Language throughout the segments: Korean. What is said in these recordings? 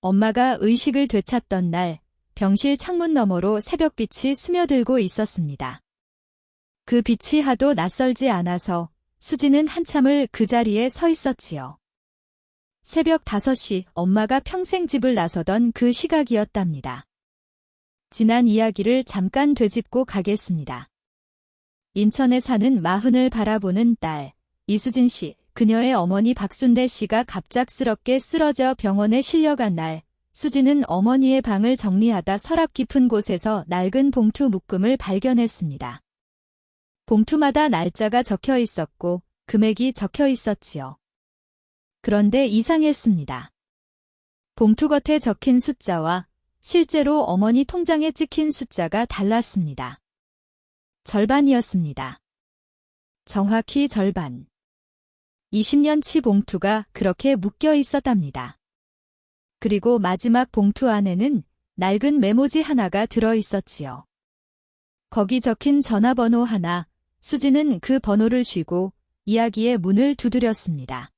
엄마가 의식을 되찾던 날, 병실 창문 너머로 새벽빛이 스며들고 있었습니다. 그 빛이 하도 낯설지 않아서 수지는 한참을 그 자리에 서 있었지요. 새벽 5시 엄마가 평생 집을 나서던 그 시각이었답니다. 지난 이야기를 잠깐 되짚고 가겠습니다. 인천에 사는 마흔을 바라보는 딸, 이수진 씨, 그녀의 어머니 박순대 씨가 갑작스럽게 쓰러져 병원에 실려간 날, 수지는 어머니의 방을 정리하다 서랍 깊은 곳에서 낡은 봉투 묶음을 발견했습니다. 봉투마다 날짜가 적혀 있었고 금액이 적혀 있었지요. 그런데 이상했습니다. 봉투 겉에 적힌 숫자와 실제로 어머니 통장에 찍힌 숫자가 달랐습니다. 절반이었습니다. 정확히 절반. 20년치 봉투가 그렇게 묶여 있었답니다. 그리고 마지막 봉투 안에는 낡은 메모지 하나가 들어 있었지요. 거기 적힌 전화번호 하나, 수지는 그 번호를 쥐고 이야기의 문을 두드렸습니다.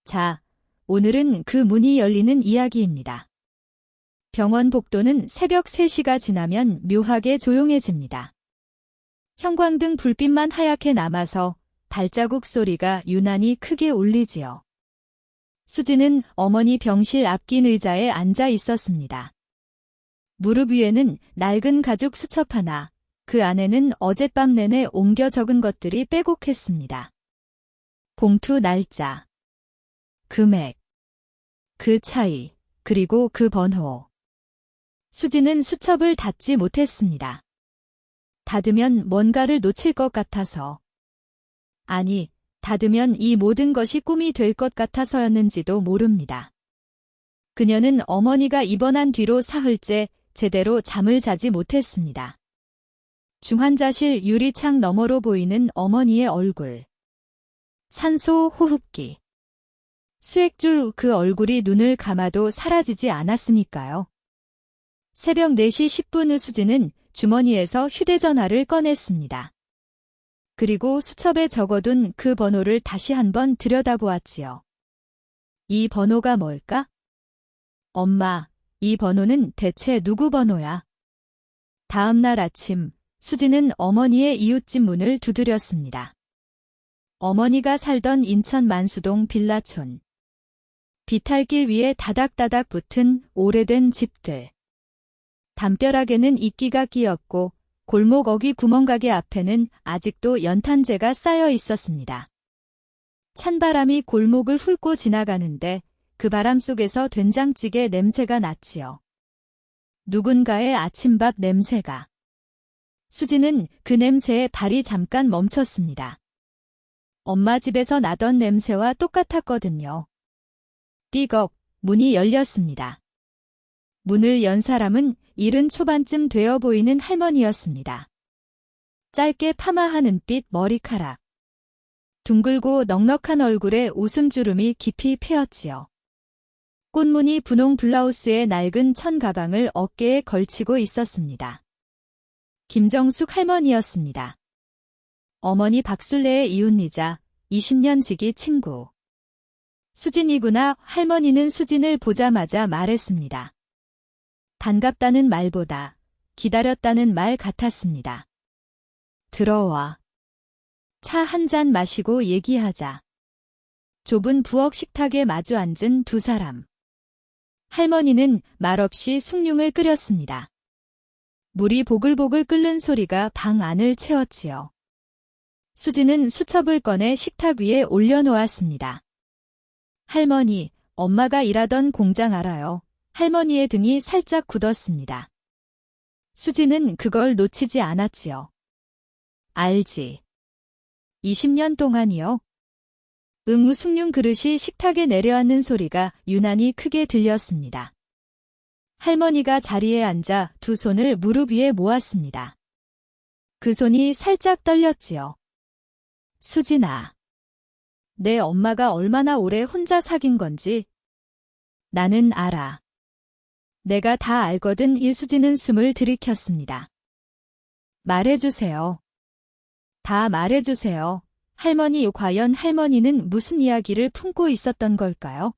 자, 오늘은 그 문이 열리는 이야기입니다. 병원 복도는 새벽 3시가 지나면 묘하게 조용해집니다. 형광등 불빛만 하얗게 남아서 발자국 소리가 유난히 크게 울리지요. 수지는 어머니 병실 앞긴 의자에 앉아 있었습니다. 무릎 위에는 낡은 가죽 수첩 하나, 그 안에는 어젯밤 내내 옮겨 적은 것들이 빼곡했습니다. 봉투 날짜, 금액, 그 차이, 그리고 그 번호. 수지는 수첩을 닫지 못했습니다. 닫으면 뭔가를 놓칠 것 같아서. 아니, 닫으면 이 모든 것이 꿈이 될 것 같아서였는지도 모릅니다. 그녀는 어머니가 입원한 뒤로 사흘째 제대로 잠을 자지 못했습니다. 중환자실 유리창 너머로 보이는 어머니의 얼굴. 산소 호흡기. 수액줄 그 얼굴이 눈을 감아도 사라지지 않았으니까요. 새벽 4시 10분 수지는 주머니에서 휴대전화를 꺼냈습니다. 그리고 수첩에 적어둔 그 번호를 다시 한번 들여다보았지요. 이 번호가 뭘까? 엄마, 이 번호는 대체 누구 번호야? 다음 날 아침, 수지는 어머니의 이웃집 문을 두드렸습니다. 어머니가 살던 인천 만수동 빌라촌. 비탈길 위에 다닥다닥 붙은 오래된 집들. 담벼락에는 이끼가 끼었고 골목 어귀 구멍가게 앞에는 아직도 연탄재가 쌓여 있었습니다. 찬바람이 골목을 훑고 지나가는데 그 바람 속에서 된장찌개 냄새가 났지요. 누군가의 아침밥 냄새가. 수지는 그 냄새에 발이 잠깐 멈췄습니다. 엄마 집에서 나던 냄새와 똑같았거든요. 띠걱, 문이 열렸습니다. 문을 연 사람은 70 초반쯤 되어 보이는 할머니였습니다. 짧게 파마한 은빛 머리카락. 둥글고 넉넉한 얼굴에 웃음주름이 깊이 패였지요. 꽃무늬 분홍 블라우스에 낡은 천 가방을 어깨에 걸치고 있었습니다. 김정숙 할머니였습니다. 어머니 박술래의 이웃이자 20년 지기 친구. 수진이구나. 할머니는 수진을 보자마자 말했습니다. 반갑다는 말보다 기다렸다는 말 같았습니다. 들어와. 차 한 잔 마시고 얘기하자. 좁은 부엌 식탁에 마주 앉은 두 사람. 할머니는 말없이 숭늉을 끓였습니다. 물이 보글보글 끓는 소리가 방 안을 채웠지요. 수지는 수첩을 꺼내 식탁 위에 올려놓았습니다. 할머니, 엄마가 일하던 공장 알아요. 할머니의 등이 살짝 굳었습니다. 수지는 그걸 놓치지 않았지요. 알지. 20년 동안이요. 숭늉 그릇이 식탁에 내려앉는 소리가 유난히 크게 들렸습니다. 할머니가 자리에 앉아 두 손을 무릎 위에 모았습니다. 그 손이 살짝 떨렸지요. 수진아. 내 엄마가 얼마나 오래 혼자 사귄 건지 나는 알아. 내가 다 알거든. 이수지는 숨을 들이켰습니다. 말해주세요. 다 말해주세요. 할머니, 과연 할머니는 무슨 이야기를 품고 있었던 걸까요?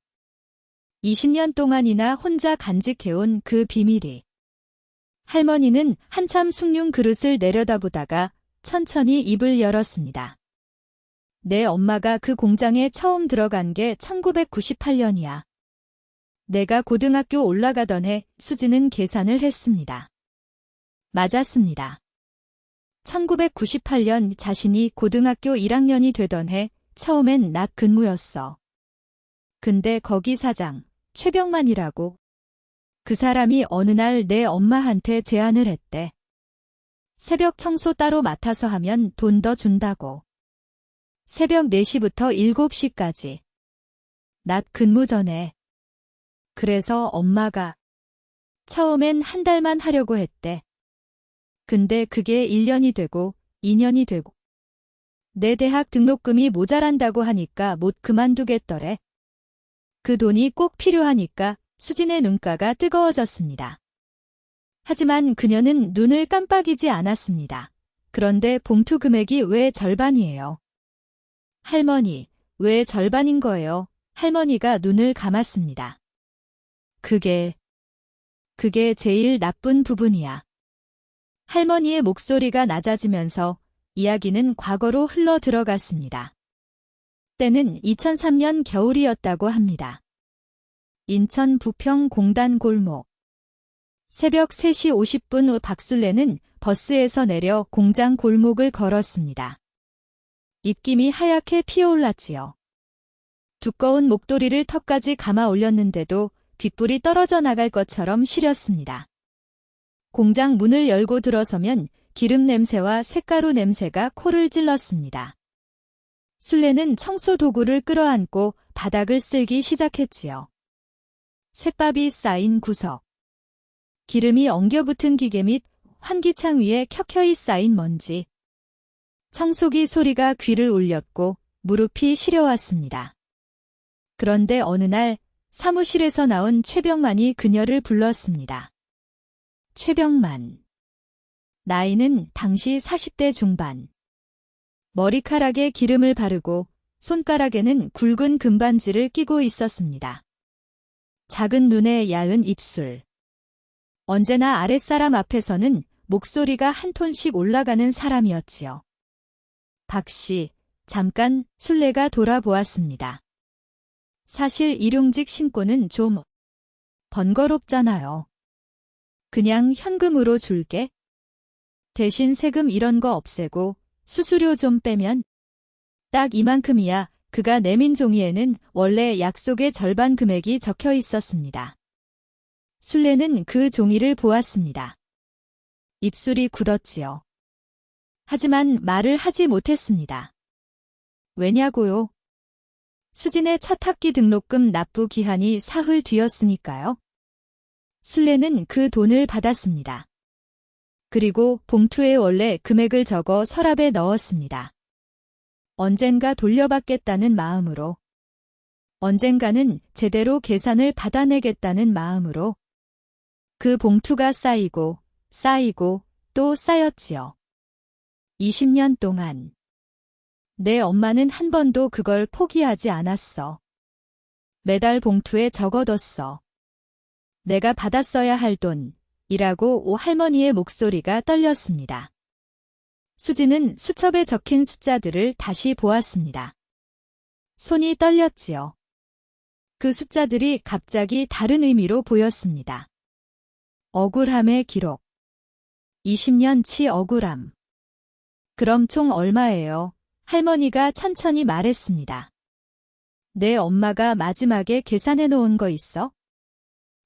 20년 동안이나 혼자 간직해온 그 비밀이. 할머니는 한참 숭늉 그릇을 내려다보다가 천천히 입을 열었습니다. 내 엄마가 그 공장에 처음 들어간 게 1998년이야. 내가 고등학교 올라가던 해 수지는 계산을 했습니다. 맞았습니다. 1998년 자신이 고등학교 1학년이 되던 해 처음엔 낮 근무였어. 근데 거기 사장, 최병만이라고. 그 사람이 어느 날 내 엄마한테 제안을 했대. 새벽 청소 따로 맡아서 하면 돈 더 준다고. 새벽 4시부터 7시까지. 낮 근무 전에. 그래서 엄마가 처음엔 한 달만 하려고 했대. 근데 그게 1년이 되고 2년이 되고 내 대학 등록금이 모자란다고 하니까 못 그만두겠더래. 그 돈이 꼭 필요하니까 수진의 눈가가 뜨거워졌습니다. 하지만 그녀는 눈을 깜빡이지 않았습니다. 그런데 봉투 금액이 왜 절반이에요? 할머니, 왜 절반인 거예요? 할머니가 눈을 감았습니다. 그게 제일 나쁜 부분이야. 할머니의 목소리가 낮아지면서 이야기는 과거로 흘러 들어갔습니다. 때는 2003년 겨울이었다고 합니다. 인천 부평 공단 골목. 새벽 3시 50분 후 박술래는 버스에서 내려 공장 골목을 걸었습니다. 입김이 하얗게 피어올랐지요. 두꺼운 목도리를 턱까지 감아 올렸는데도 귓불이 떨어져 나갈 것처럼 시렸습니다. 공장 문을 열고 들어서면 기름 냄새와 쇳가루 냄새가 코를 찔렀습니다. 술래는 청소 도구를 끌어안고 바닥을 쓸기 시작했지요. 쇳밥이 쌓인 구석. 기름이 엉겨붙은 기계 및 환기창 위에 켜켜이 쌓인 먼지. 청소기 소리가 귀를 울렸고 무릎이 시려왔습니다. 그런데 어느 날 사무실에서 나온 최병만이 그녀를 불렀습니다. 최병만. 나이는 당시 40대 중반. 머리카락에 기름을 바르고 손가락에는 굵은 금반지를 끼고 있었습니다. 작은 눈에 야은 입술. 언제나 아랫사람 앞에서는 목소리가 한 톤씩 올라가는 사람이었지요. 박 씨, 잠깐 술래가 돌아보았습니다. 사실 일용직 신고는 좀 번거롭잖아요. 그냥 현금으로 줄게. 대신 세금 이런 거 없애고 수수료 좀 빼면 딱 이만큼이야. 그가 내민 종이에는 원래 약속의 절반 금액이 적혀 있었습니다. 술래는 그 종이를 보았습니다. 입술이 굳었지요. 하지만 말을 하지 못했습니다. 왜냐고요? 수진의 첫 학기 등록금 납부 기한이 사흘 뒤였으니까요. 술래는 그 돈을 받았습니다. 그리고 봉투에 원래 금액을 적어 서랍에 넣었습니다. 언젠가 돌려받겠다는 마음으로. 언젠가는 제대로 계산을 받아내겠다는 마음으로. 그 봉투가 쌓이고 또 쌓였지요. 20년 동안. 내 엄마는 한 번도 그걸 포기하지 않았어. 매달 봉투에 적어뒀어. 내가 받았어야 할 돈이라고 할머니의 목소리가 떨렸습니다. 수지는 수첩에 적힌 숫자들을 다시 보았습니다. 손이 떨렸지요. 그 숫자들이 갑자기 다른 의미로 보였습니다. 억울함의 기록. 20년치 억울함. 그럼 총 얼마예요? 할머니가 천천히 말했습니다. 내 엄마가 마지막에 계산해 놓은 거 있어?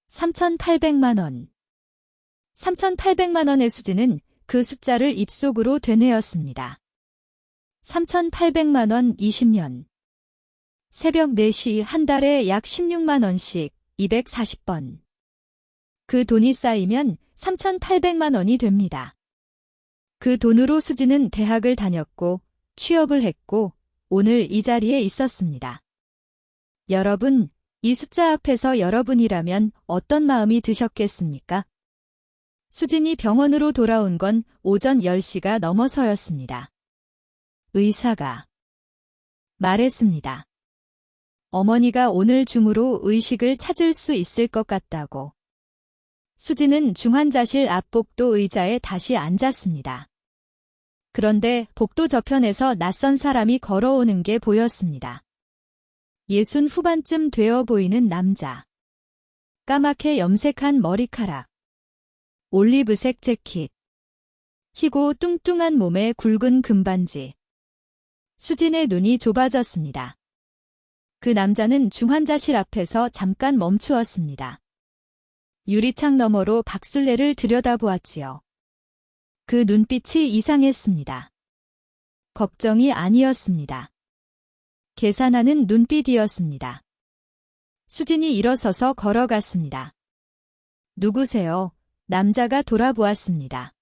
3,800만 원. 3,800만 원의 수지는 그 숫자를 입속으로 되뇌었습니다. 3,800만 원 20년. 새벽 4시 한 달에 약 16만 원씩 240번. 그 돈이 쌓이면 3,800만 원이 됩니다. 그 돈으로 수지는 대학을 다녔고 취업을 했고 오늘 이 자리에 있었습니다. 여러분, 이 숫자 앞에서 여러분이라면 어떤 마음이 드셨겠습니까? 수진이 병원으로 돌아온 건 오전 10시가 넘어서였습니다. 의사가 말했습니다. 어머니가 오늘 중으로 의식을 찾을 수 있을 것 같다고. 수지는 중환자실 앞 복도 의자에 다시 앉았습니다. 그런데 복도 저편에서 낯선 사람이 걸어오는 게 보였습니다. 60 후반쯤 되어 보이는 남자. 까맣게 염색한 머리카락. 올리브색 재킷. 희고 뚱뚱한 몸에 굵은 금반지. 수진의 눈이 좁아졌습니다. 그 남자는 중환자실 앞에서 잠깐 멈추었습니다. 유리창 너머로 박술래를 들여다보았지요. 그 눈빛이 이상했습니다. 걱정이 아니었습니다. 계산하는 눈빛이었습니다. 수진이 일어서서 걸어갔습니다. 누구세요? 남자가 돌아보았습니다.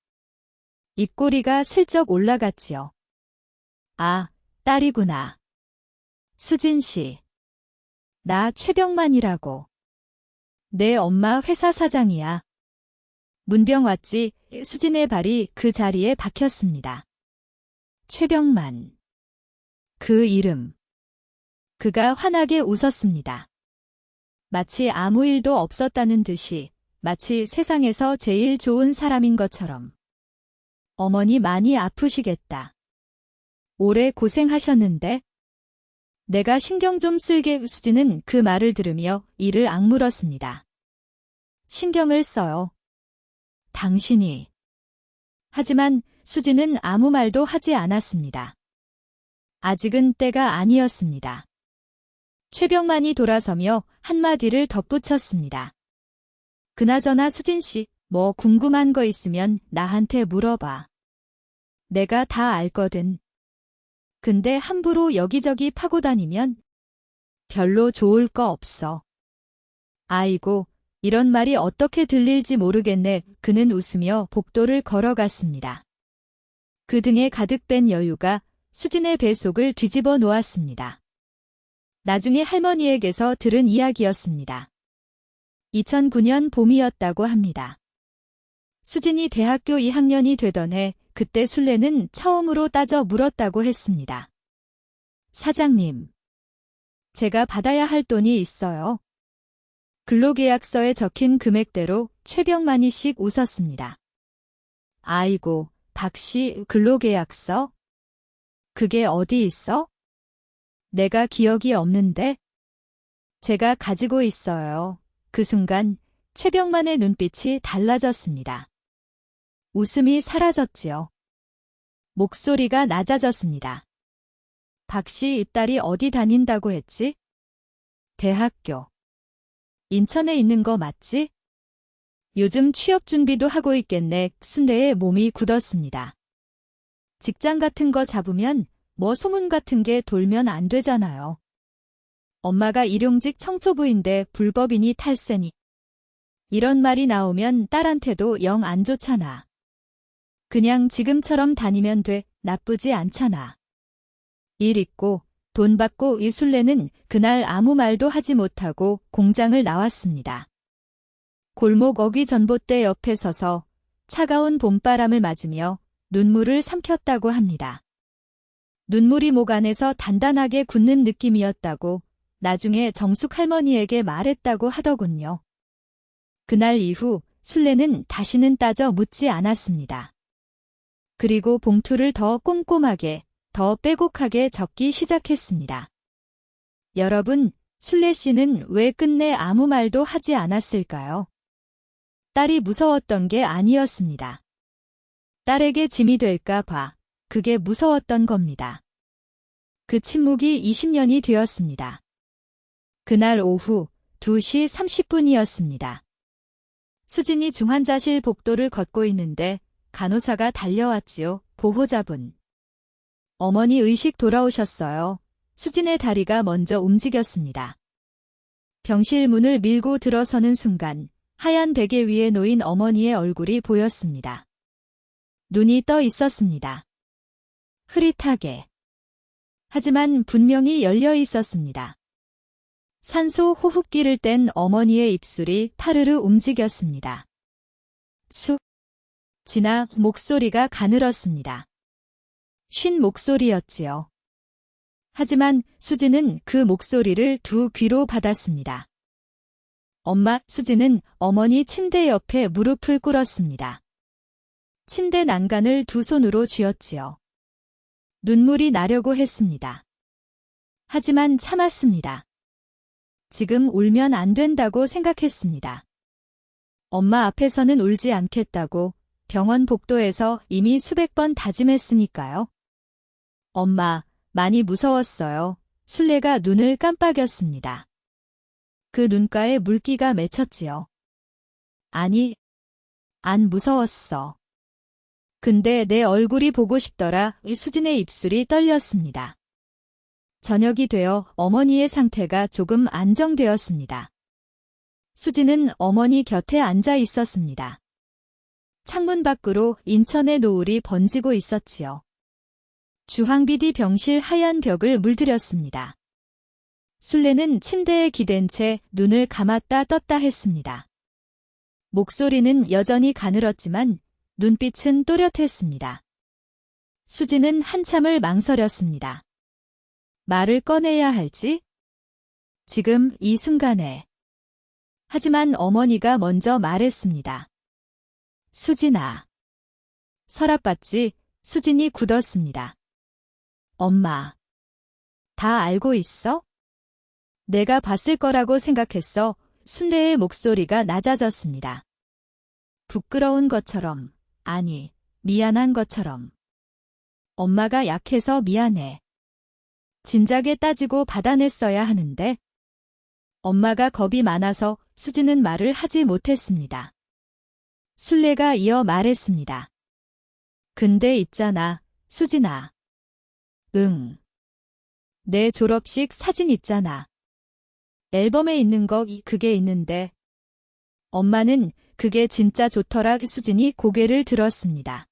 입꼬리가 슬쩍 올라갔지요. 아, 딸이구나. 수진 씨. 나 최병만이라고. 내 엄마 회사 사장이야. 문병 왔지. 수진의 발이 그 자리에 박혔습니다. 최병만. 그 이름. 그가 환하게 웃었습니다. 마치 아무 일도 없었다는 듯이, 마치 세상에서 제일 좋은 사람인 것처럼. 어머니 많이 아프시겠다. 오래 고생하셨는데? 내가 신경 좀 쓸게. 수진은 그 말을 들으며 이를 악물었습니다. 신경을 써요. 당신이. 하지만 수진은 아무 말도 하지 않았습니다. 아직은 때가 아니었습니다. 최병만이 돌아서며 한마디를 덧붙였습니다. 그나저나 수진 씨, 뭐 궁금한 거 있으면 나한테 물어봐. 내가 다 알거든. 근데 함부로 여기저기 파고 다니면 별로 좋을 거 없어. 아이고, 이런 말이 어떻게 들릴지 모르겠네. 그는 웃으며 복도를 걸어갔습니다. 그 등에 가득 뺀 여유가 수진의 뱃속을 뒤집어 놓았습니다. 나중에 할머니에게서 들은 이야기였습니다. 2009년 봄이었다고 합니다. 수진이 대학교 2학년이 되던 해 그때 술래는 처음으로 따져 물었다고 했습니다. 사장님, 제가 받아야 할 돈이 있어요. 근로계약서에 적힌 금액대로 최병만이 씩 웃었습니다. 아이고, 박씨, 근로계약서? 그게 어디 있어? 내가 기억이 없는데? 제가 가지고 있어요. 그 순간 최병만의 눈빛이 달라졌습니다. 웃음이 사라졌지요. 목소리가 낮아졌습니다. 박씨, 이 딸이 어디 다닌다고 했지? 대학교. 인천에 있는 거 맞지? 요즘 취업 준비도 하고 있겠네. 순례의 몸이 굳었습니다. 직장 같은 거 잡으면 뭐 소문 같은 게 돌면 안 되잖아요. 엄마가 일용직 청소부인데 불법이니 탈세니. 이런 말이 나오면 딸한테도 영 안 좋잖아. 그냥 지금처럼 다니면 돼. 나쁘지 않잖아. 일 있고 돈 받고. 이 술래는 그날 아무 말도 하지 못하고 공장을 나왔습니다. 골목 어귀 전봇대 옆에 서서 차가운 봄바람을 맞으며 눈물을 삼켰다고 합니다. 눈물이 목 안에서 단단하게 굳는 느낌이었다고 나중에 정숙 할머니에게 말했다고 하더군요. 그날 이후 술래는 다시는 따져 묻지 않았습니다. 그리고 봉투를 더 꼼꼼하게, 더 빼곡하게 적기 시작했습니다. 여러분, 술래 씨는 왜 끝내 아무 말도 하지 않았을까요? 딸이 무서웠던 게 아니었습니다. 딸에게 짐이 될까 봐 그게 무서웠던 겁니다. 그 침묵이 20년이 되었습니다. 그날 오후 2시 30분이었습니다. 수진이 중환자실 복도를 걷고 있는데 간호사가 달려왔지요. 보호자분. 어머니 의식 돌아오셨어요. 수진의 다리가 먼저 움직였습니다. 병실 문을 밀고 들어서는 순간 하얀 베개 위에 놓인 어머니의 얼굴이 보였습니다. 눈이 떠 있었습니다. 흐릿하게. 하지만 분명히 열려 있었습니다. 산소 호흡기를 뗀 어머니의 입술이 파르르 움직였습니다. 쑥 지나 목소리가 가늘었습니다. 쉰 목소리였지요. 하지만 수지는 그 목소리를 두 귀로 받았습니다. 엄마, 수지는 어머니 침대 옆에 무릎을 꿇었습니다. 침대 난간을 두 손으로 쥐었지요. 눈물이 나려고 했습니다. 하지만 참았습니다. 지금 울면 안 된다고 생각했습니다. 엄마 앞에서는 울지 않겠다고 병원 복도에서 이미 수백 번 다짐했으니까요. 엄마, 많이 무서웠어요. 순례가 눈을 깜빡였습니다. 그 눈가에 물기가 맺혔지요. 아니, 안 무서웠어. 근데 내 얼굴이 보고 싶더라. 수진의 입술이 떨렸습니다. 저녁이 되어 어머니의 상태가 조금 안정되었습니다. 수진은 어머니 곁에 앉아 있었습니다. 창문 밖으로 인천의 노을이 번지고 있었지요. 주황빛이 병실 하얀 벽을 물들였습니다. 순례는 침대에 기댄 채 눈을 감았다 떴다 했습니다. 목소리는 여전히 가늘었지만 눈빛은 또렷했습니다. 수지는 한참을 망설였습니다. 말을 꺼내야 할지? 지금 이 순간에. 하지만 어머니가 먼저 말했습니다. 수진아. 서랍받지 수진이 굳었습니다. 엄마. 다 알고 있어? 내가 봤을 거라고 생각했어. 순례의 목소리가 낮아졌습니다. 부끄러운 것처럼, 아니, 미안한 것처럼. 엄마가 약해서 미안해. 진작에 따지고 받아냈어야 하는데. 엄마가 겁이 많아서 수지는 말을 하지 못했습니다. 순례가 이어 말했습니다. 근데 있잖아, 수진아. 응. 내 졸업식 사진 있잖아. 앨범에 있는 거 그게 있는데. 엄마는 그게 진짜 좋더라. 수진이 고개를 들었습니다.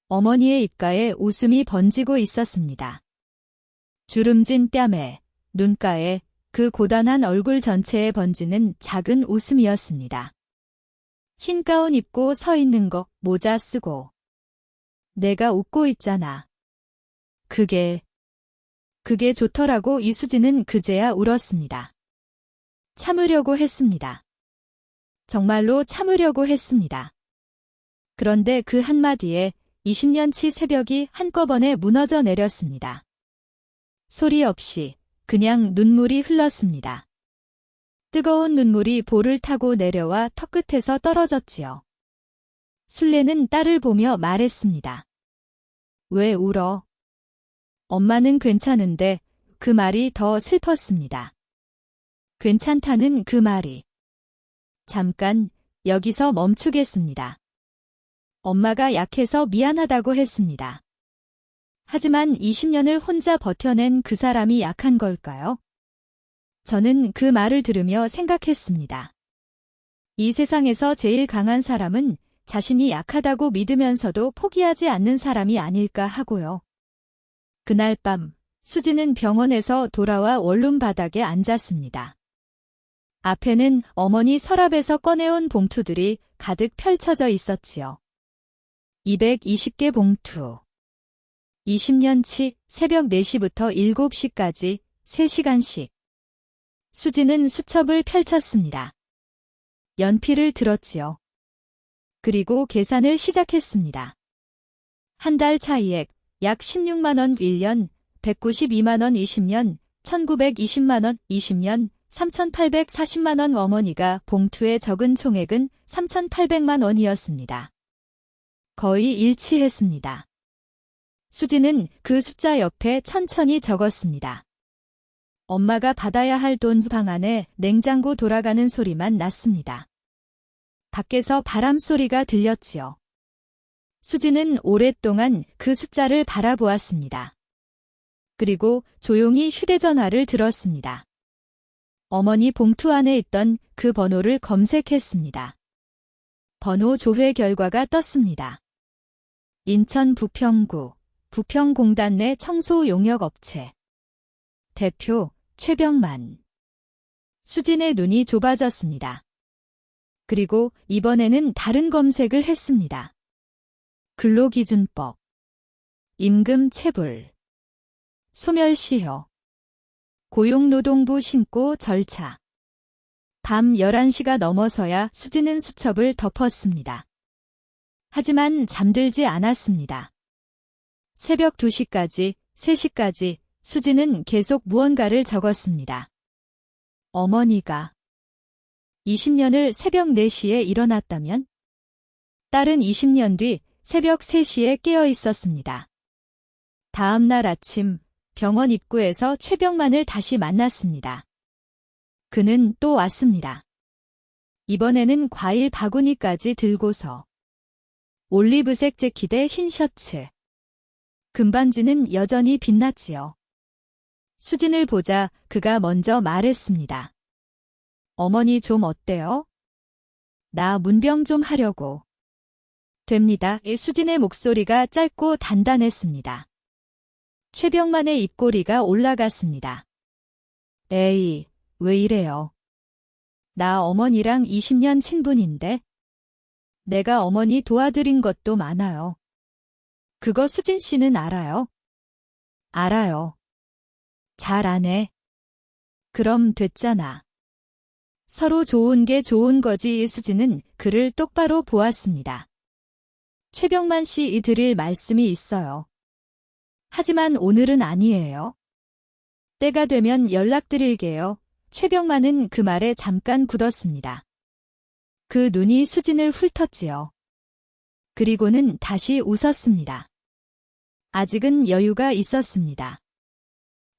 어머니의 입가에 웃음이 번지고 있었습니다. 주름진 뺨에, 눈가에 그 고단한 얼굴 전체에 번지는 작은 웃음이었습니다. 흰 가운 입고 서 있는 거, 모자 쓰고. 내가 웃고 있잖아. 그게 좋더라고. 이수진은 그제야 울었습니다. 참으려고 했습니다. 정말로 참으려고 했습니다. 그런데 그 한마디에 20년치 새벽이 한꺼번에 무너져 내렸습니다. 소리 없이 그냥 눈물이 흘렀습니다. 뜨거운 눈물이 볼을 타고 내려와 턱끝에서 떨어졌지요. 순례는 딸을 보며 말했습니다. 왜 울어? 엄마는 괜찮은데 그 말이 더 슬펐습니다. 괜찮다는 그 말이. 잠깐 여기서 멈추겠습니다. 엄마가 약해서 미안하다고 했습니다. 하지만 20년을 혼자 버텨낸 그 사람이 약한 걸까요? 저는 그 말을 들으며 생각했습니다. 이 세상에서 제일 강한 사람은 자신이 약하다고 믿으면서도 포기하지 않는 사람이 아닐까 하고요. 그날 밤 수지는 병원에서 돌아와 원룸 바닥에 앉았습니다. 앞에는 어머니 서랍에서 꺼내온 봉투들이 가득 펼쳐져 있었지요. 220개 봉투. 20년치 새벽 4시부터 7시까지 3시간씩. 수지는 수첩을 펼쳤습니다. 연필을 들었지요. 그리고 계산을 시작했습니다. 한 달 차이액 약 16만원 1년, 192만원 20년, 1920만원 20년, 3,840만원. 어머니가 봉투에 적은 총액은 3,800만 원이었습니다. 거의 일치했습니다. 수지는 그 숫자 옆에 천천히 적었습니다. 엄마가 받아야 할 돈. 방 안에 냉장고 돌아가는 소리만 났습니다. 밖에서 바람 소리가 들렸지요. 수지는 오랫동안 그 숫자를 바라보았습니다. 그리고 조용히 휴대전화를 들었습니다. 어머니 봉투 안에 있던 그 번호를 검색했습니다. 번호 조회 결과가 떴습니다. 인천 부평구 부평공단 내 청소용역업체 대표 최병만. 수진의 눈이 좁아졌습니다. 그리고 이번에는 다른 검색을 했습니다. 근로기준법, 임금체불, 소멸시효. 고용노동부 신고 절차. 밤 11시가 넘어서야 수지는 수첩을 덮었습니다. 하지만 잠들지 않았습니다. 새벽 2시까지, 3시까지 수지는 계속 무언가를 적었습니다. 어머니가 20년을 새벽 4시에 일어났다면? 딸은 20년 뒤 새벽 3시에 깨어 있었습니다. 다음 날 아침 병원 입구에서 최병만을 다시 만났습니다. 그는 또 왔습니다. 이번에는 과일 바구니까지 들고서 올리브색 재킷에 흰 셔츠. 금반지는 여전히 빛났지요. 수진을 보자 그가 먼저 말했습니다. 어머니 좀 어때요? 나 문병 좀 하려고. 됩니다. 수진의 목소리가 짧고 단단했습니다. 최병만의 입꼬리가 올라갔습니다. 에이, 왜 이래요? 나 어머니랑 20년 친분인데. 내가 어머니 도와드린 것도 많아요. 그거 수진 씨는 알아요? 알아요. 잘 아네. 그럼 됐잖아. 서로 좋은 게 좋은 거지. 수진은 그를 똑바로 보았습니다. 최병만 씨 드릴 말씀이 있어요. 하지만 오늘은 아니에요. 때가 되면 연락드릴게요. 최병만은 그 말에 잠깐 굳었습니다. 그 눈이 수진을 훑었지요. 그리고는 다시 웃었습니다. 아직은 여유가 있었습니다.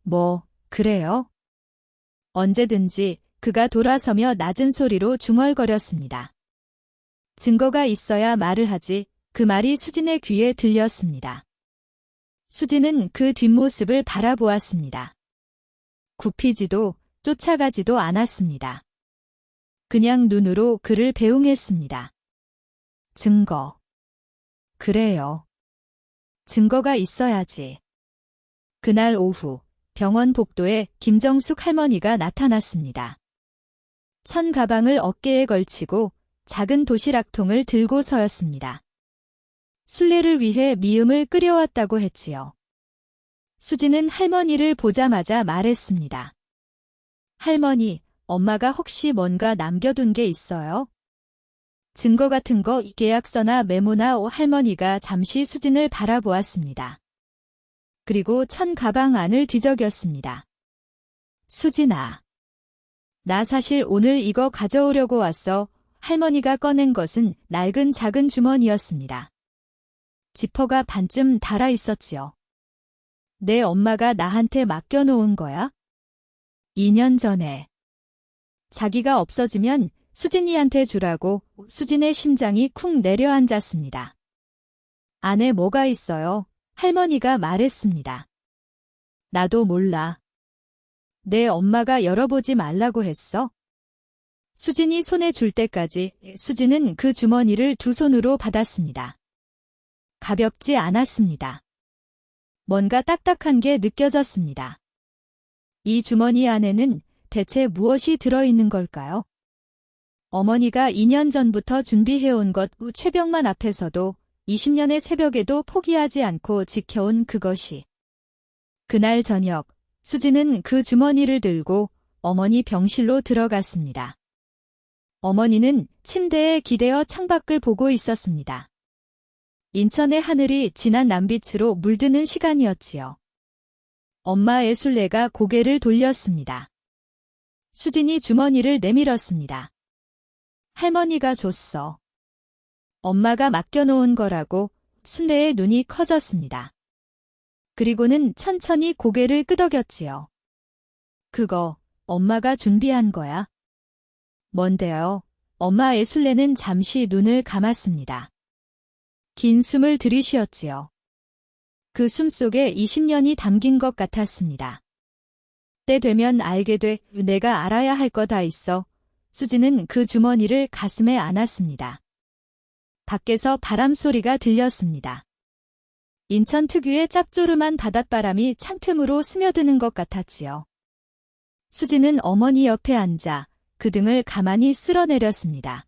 뭐, 그래요? 언제든지. 그가 돌아서며 낮은 소리로 중얼거렸습니다. 증거가 있어야 말을 하지. 그 말이 수진의 귀에 들렸습니다. 수진은 그 뒷모습을 바라보았습니다. 굽히지도 쫓아가지도 않았습니다. 그냥 눈으로 그를 배웅했습니다. 증거. 그래요. 증거가 있어야지. 그날 오후 병원 복도에 김정숙 할머니가 나타났습니다. 천 가방을 어깨에 걸치고 작은 도시락통을 들고 서였습니다. 순례를 위해 미음을 끓여왔다고 했지요. 수지는 할머니를 보자마자 말했습니다. 할머니, 엄마가 혹시 뭔가 남겨둔 게 있어요? 증거 같은 거, 계약서나 메모나. 할머니가 잠시 수진을 바라보았습니다. 그리고 천 가방 안을 뒤적였습니다. 수진아. 나 사실 오늘 이거 가져오려고 왔어. 할머니가 꺼낸 것은 낡은 작은 주머니였습니다. 지퍼가 반쯤 닳아 있었지요. 내 엄마가 나한테 맡겨놓은 거야? 2년 전에. 자기가 없어지면 수진이한테 주라고. 수진의 심장이 쿵 내려앉았습니다. 안에 뭐가 있어요? 할머니가 말했습니다. 나도 몰라. 내 엄마가 열어보지 말라고 했어. 수진이 손에 줄 때까지 수진은 그 주머니를 두 손으로 받았습니다. 가볍지 않았습니다. 뭔가 딱딱한 게 느껴졌습니다. 이 주머니 안에는 대체 무엇이 들어있는 걸까요? 어머니가 2년 전부터 준비해온 것, 최병만 앞에서도 20년의 새벽에도 포기하지 않고 지켜온 그것이. 그날 저녁, 수진은 그 주머니를 들고 어머니 병실로 들어갔습니다. 어머니는 침대에 기대어 창밖을 보고 있었습니다. 인천의 하늘이 진한 남빛으로 물드는 시간이었지요. 엄마의 술래가 고개를 돌렸습니다. 수진이 주머니를 내밀었습니다. 할머니가 줬어. 엄마가 맡겨놓은 거라고. 순례의 눈이 커졌습니다. 그리고는 천천히 고개를 끄덕였지요. 그거 엄마가 준비한 거야? 뭔데요? 엄마의 술래는 잠시 눈을 감았습니다. 긴 숨을 들이쉬었지요. 그 숨속에 20년이 담긴 것 같았습니다. 때 되면 알게 돼. 내가 알아야 할 거 다 있어. 수지는 그 주머니를 가슴에 안았습니다. 밖에서 바람 소리가 들렸습니다. 인천 특유의 짭조름한 바닷바람이 창틈으로 스며드는 것 같았지요. 수지는 어머니 옆에 앉아 그 등을 가만히 쓸어내렸습니다.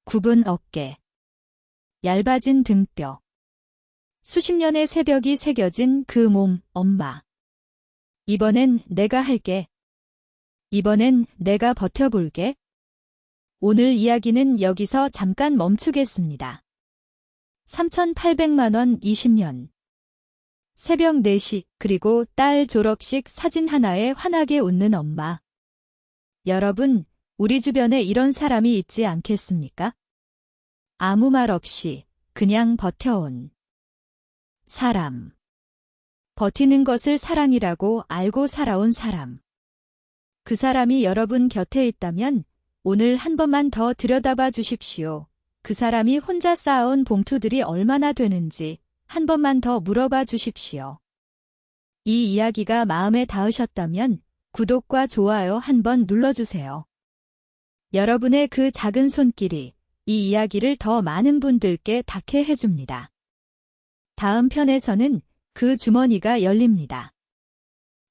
굽은 어깨, 얇아진 등뼈, 수십 년의 새벽이 새겨진 그 몸, 엄마. 이번엔 내가 할게. 이번엔 내가 버텨볼게. 오늘 이야기는 여기서 잠깐 멈추겠습니다. 3,800만 원 20년. 새벽 4시, 그리고 딸 졸업식 사진 하나에 환하게 웃는 엄마. 여러분, 우리 주변에 이런 사람이 있지 않겠습니까? 아무 말 없이 그냥 버텨온 사람. 버티는 것을 사랑이라고 알고 살아온 사람. 그 사람이 여러분 곁에 있다면 오늘 한 번만 더 들여다봐 주십시오. 그 사람이 혼자 쌓아온 봉투들이 얼마나 되는지 한 번만 더 물어봐 주십시오. 이 이야기가 마음에 닿으셨다면 구독과 좋아요 한번 눌러주세요. 여러분의 그 작은 손길이 이 이야기를 더 많은 분들께 닿게 해줍니다. 다음 편에서는 그 주머니가 열립니다.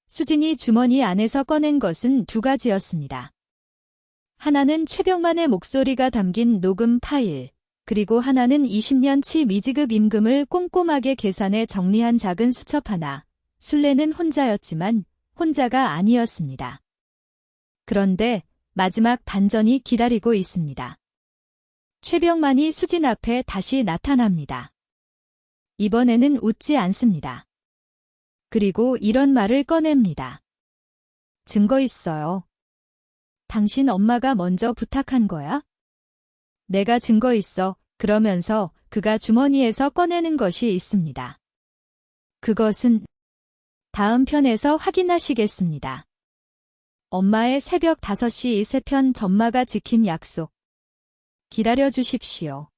수진이 주머니 안에서 꺼낸 것은 두 가지였습니다. 하나는 최병만의 목소리가 담긴 녹음 파일, 그리고 하나는 20년치 미지급 임금을 꼼꼼하게 계산해 정리한 작은 수첩 하나. 술래는 혼자였지만 혼자가 아니었습니다. 그런데 마지막 반전이 기다리고 있습니다. 최병만이 수진 앞에 다시 나타납니다. 이번에는 웃지 않습니다. 그리고 이런 말을 꺼냅니다. 증거 있어요. 당신 엄마가 먼저 부탁한 거야? 내가 증거 있어. 그러면서 그가 주머니에서 꺼내는 것이 있습니다. 그것은 다음 편에서 확인하시겠습니다. 엄마의 새벽 5시 새 편 전마가 지킨 약속. 기다려 주십시오.